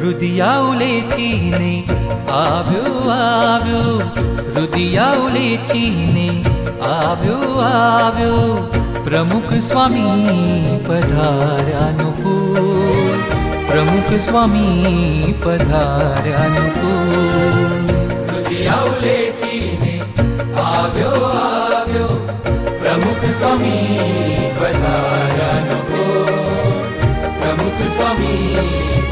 રુદિયા ઉલેચીને આવ્યો આવ્યો, રુદિયા ઉલેચીને આવ્યો આવ્યો, પ્રમુખ સ્વામી પધાર્યા અનુકૂળ, પ્રમુખ સ્વામી પધાર્યા અનુકૂળ. રુદિયા ઉલેચીને આવ્યો આવ્યો, પ્રમુખ સ્વામી પધાર્યા અનુકૂળ, પ્રમુખ સ્વામી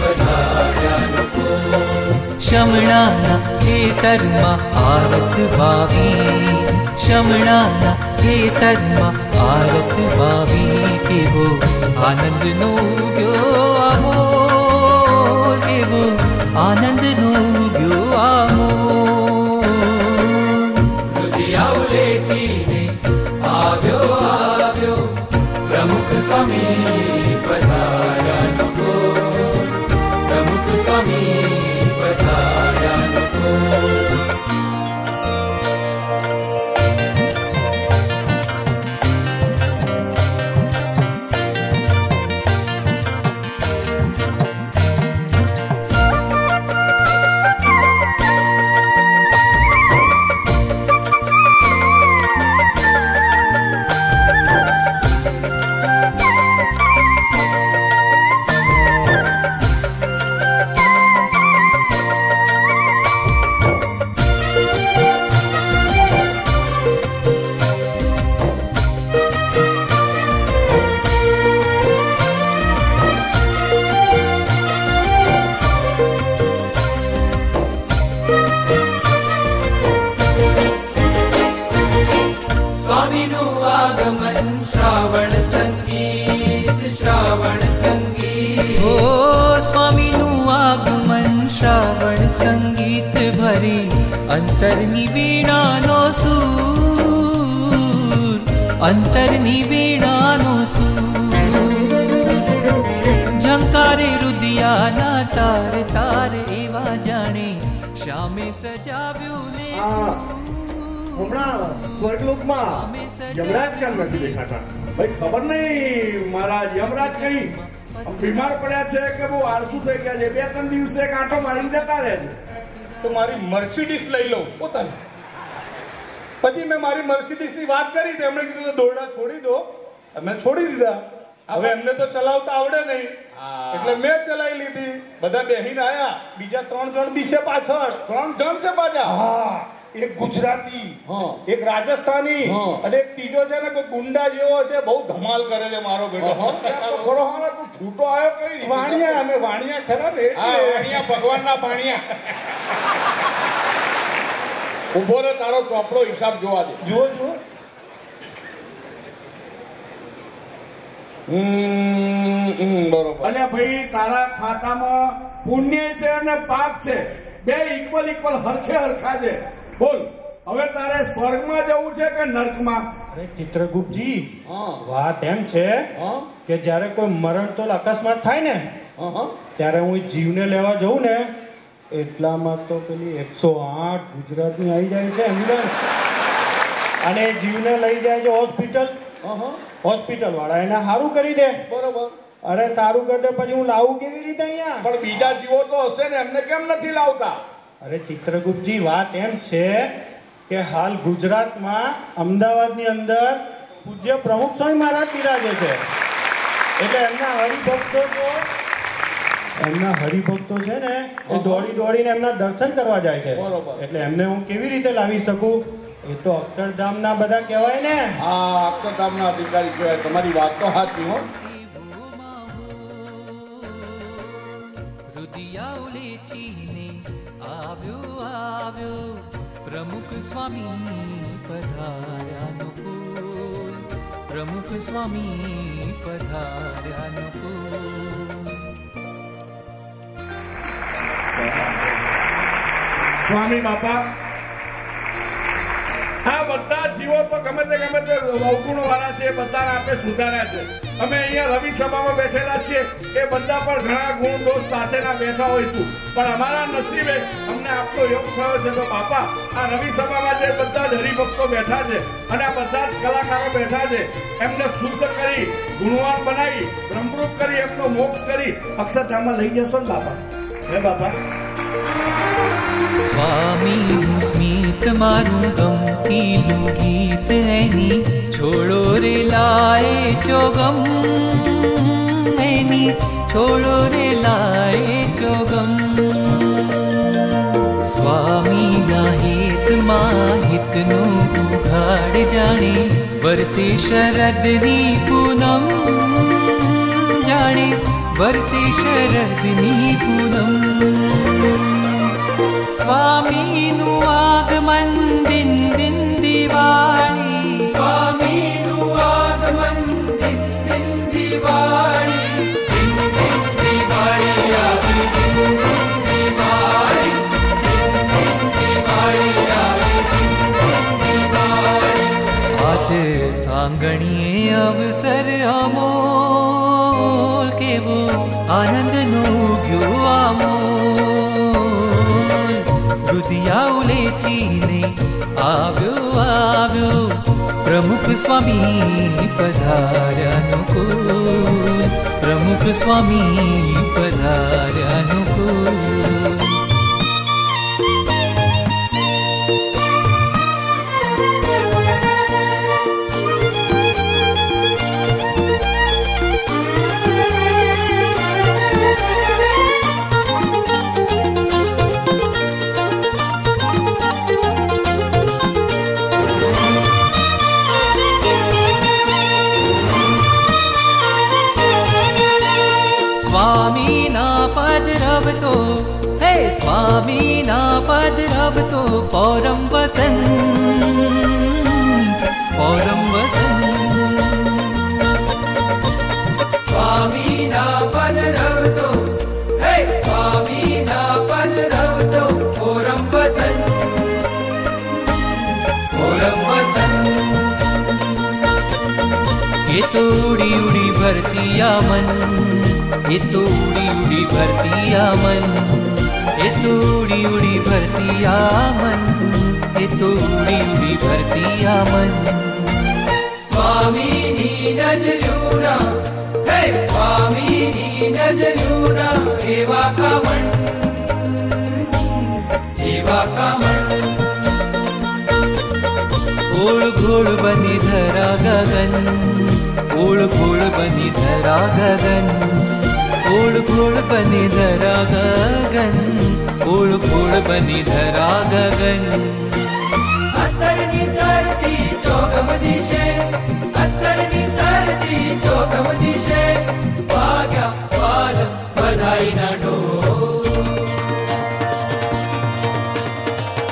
પધાર્યા અનુકૂળ. શમણાના ખેતરમાં આરત વાવી, શમણાના ખેતરમાં આરત વાવી, કેવો આનંદનો ઉગ્યો આમોદ, કેવો આનંદનો ઉગ્યો આમોદ. રુદિયા ઉલેચીને આવ્યો આવ્યો, પ્રમુખ સ્વામી પધાર્યા અનુકૂળ, પ્રમુખ સ્વામી પધાર્યા અનુકૂળ. અંતરની વીણાનો સૂર, અંતરની વીણાનો સૂર, ઝંકારે રુદિયાના તાર તાર, એવા જાણે શ્યામે સજાવ્યું ને. હમણાં સ્વર્ગલોકમાં યમરાજ કેમ નથી દેખાતા? ભાઈ ખબર નહીં, મારા યમરાજ કઈ બીમાર પડ્યા છે કે બહુ આળસુ થઈ ગયા છે, 2-3 દિવસે કાંટો મારીને જતા રહે છે. તો મારી મર્સિડીઝ લઈ લઉં પોતાની. પછી મેં મારી મર્સિડીઝની વાત કરી તો એમણે કીધું દોરડા છોડી દો. અમે છોડી દીધા. હવે એમને તો ચલાવતા આવડે નહીં, એટલે મેં ચલાવી લીધી. બધા બેહીને આયા, બીજા 3 જણ બી છે પાછળ. 3 જણ છે પાછા? હા, એક ગુજરાતી, એક રાજસ્થાની અને એક ત્રીજો છે ને કોઈ ગુંડા જેવો છે, બહુ ધમાલ કરે છે મારો બેટો. ખરો હારા તું છૂટો આવ્યો કઈ? વાણિયા, અમે વાણિયા ખરા ને, વાણિયા ભગવાનના વાણિયા. ઉભો રે, તારો ચોપડો હિસાબ જોવા દે. જુઓ જુઓ. બરોબર. અને ભાઈ તારા ખાતામાં પુણ્ય છે અને પાપ છે, બે ઇક્વલ ઇક્વલ હરખે હરખા છે. બોલ, હવે તારે સ્વર્ગમાં જવું છે કે નર્કમાં? અરે ચિત્રગુપ્તજી, વાત એમ છે કે જ્યારે કોઈ મરણતોલ અકસ્માત થાય ને, ત્યારે હું જીવને લેવા જઉં ને, એટલામાં તો પેલી 108 ગુજરાતની આવી જાય છે એમ્બ્યુલન્સ, અને જીવને લઈ જાય છે હોસ્પિટલ. હોસ્પિટલ વાળા એને સારું કરી દે. બરોબર. અરે સારું કરી દે, પછી હું લાવું કેવી રીતે અહીંયા? પણ બીજા જીવો તો હશે ને, એમને કેમ નથી લાવતા? અરે ચિત્રગુપ્તજી, વાત એમ છે કે હાલ ગુજરાતમાં અમદાવાદની અંદર પૂજ્ય પ્રમુખ સ્વામી મહારાજ બિરાજે છે, એટલે એમના હરિભક્તો છે ને, એ દોડી દોડીને એમના દર્શન કરવા જાય છે. એટલે એમને હું કેવી રીતે લાવી શકું? એ તો અક્ષરધામના બધા કહેવાય ને. હા, અક્ષરધામના અધિકારી કહેવાય. તમારી વાત તો સાચી હો. રુદિયા ઉલેચીને આવ્યો આવ્યો, પ્રમુખ સ્વામી પધાર્યા અનુકૂળ, પ્રમુખ સ્વામી પધાર્યા અનુકૂળ. સ્વામી બાપા, આ બધા જીવો તો ગમે તે અવગુણો વાળા છે, બધાને આપણે સુધાર્યા છે. અમે અહીંયા રવિ સભામાં બેઠેલા છીએ, એ બધા પણ ઘણા ગુણ દોષ સાથેના બેઠા હોઈશું, પણ અમારા નસીબે અમને આપનો યોગ થયો છે. તો બાપા, આ રવિ સભામાં જે બધા જ હરિભક્તો બેઠા છે અને આ બધા જ કલાકારો બેઠા છે, એમને શુદ્ધ કરી, ગુણવાન બનાવી, બ્રહ્મરૂપ કરી, એમનો મોક્ષ કરી અક્ષરધામમાં લઈ જશો ને બાપા? હે બાપા. સ્વામીનું સ્મિત મારું ગમતીલું ગીત એની છોડો રે લાએ ચોગમ એની છોડો રે લાએ ચોગમ સ્વામીના હિતમાં હિતનું ઉઘાડ જાણે વરસે શરદની પૂનમ જાણે વરસે શરદની પૂનમ સ્વામીનું આગમન દિન દિન દિવાળી સ્વામીનું આગમન દિન દિન દિવાળી દિન દિન દિવાળી આવી દિન દિન દિવાળી દિન દિન દિવાળી આવી દિન દિન દિવાળી આજ આંગણીએ અવસર અમોલ કેવો આનંદનો ઉગ્યો આમોલ રુદિયા ઉલેચીને આવ્યો આવ્યો પ્રમુખ સ્વામી પધાર્યા અનુકૂળ પ્રમુખ સ્વામી પધાર્યા અનુકૂળ સ્વામીના પદ રવતો હે સ્વામીના પદ રવતો ફોરમ વસંત ફોરમ વસંત સ્વામીના પદ રવતો હે સ્વામીના પદ રવતો ફોરમ વસંત ફોરમ વસંત ये तो उड़ी उड़ी भरती आमन ये तो उड़ी उड़ी भरती आमन ये तो उड़ी उड़ी भरती आमन ये तो उड़ी उड़ी भरती आमन स्वामीनी नजरूना हे स्वामीनी नजरूना एवा कामण एवा कामण ओळ घोळ बनी धरा गगन ओळ घोळ बनी धरा गगन ओळ घोळ बनी धरा गगन ओळ घोळ बनी धरा गगन અત્તરની ધરતી ચોગમ દિશે અત્તરની ધરતી ચોગમ દિશે વાગ્યા વાલ બધાઈના ઢોલ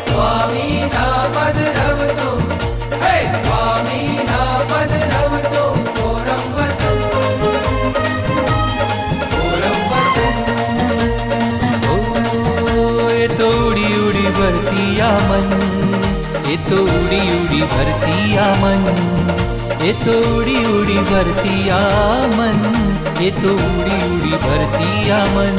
સ્વામીના પદ રવતો હે સ્વામીના પદ રવતો ફોરમ વસંત ફોરમ વસંત એ તો ઉડી ઉડી ભરતી આમન એ તો ઉડી ઉડી ભરતી આમન એ તો ઉડી ઉડી ભરતી આમન એ તો ઉડી ઉડી ભરતી આમન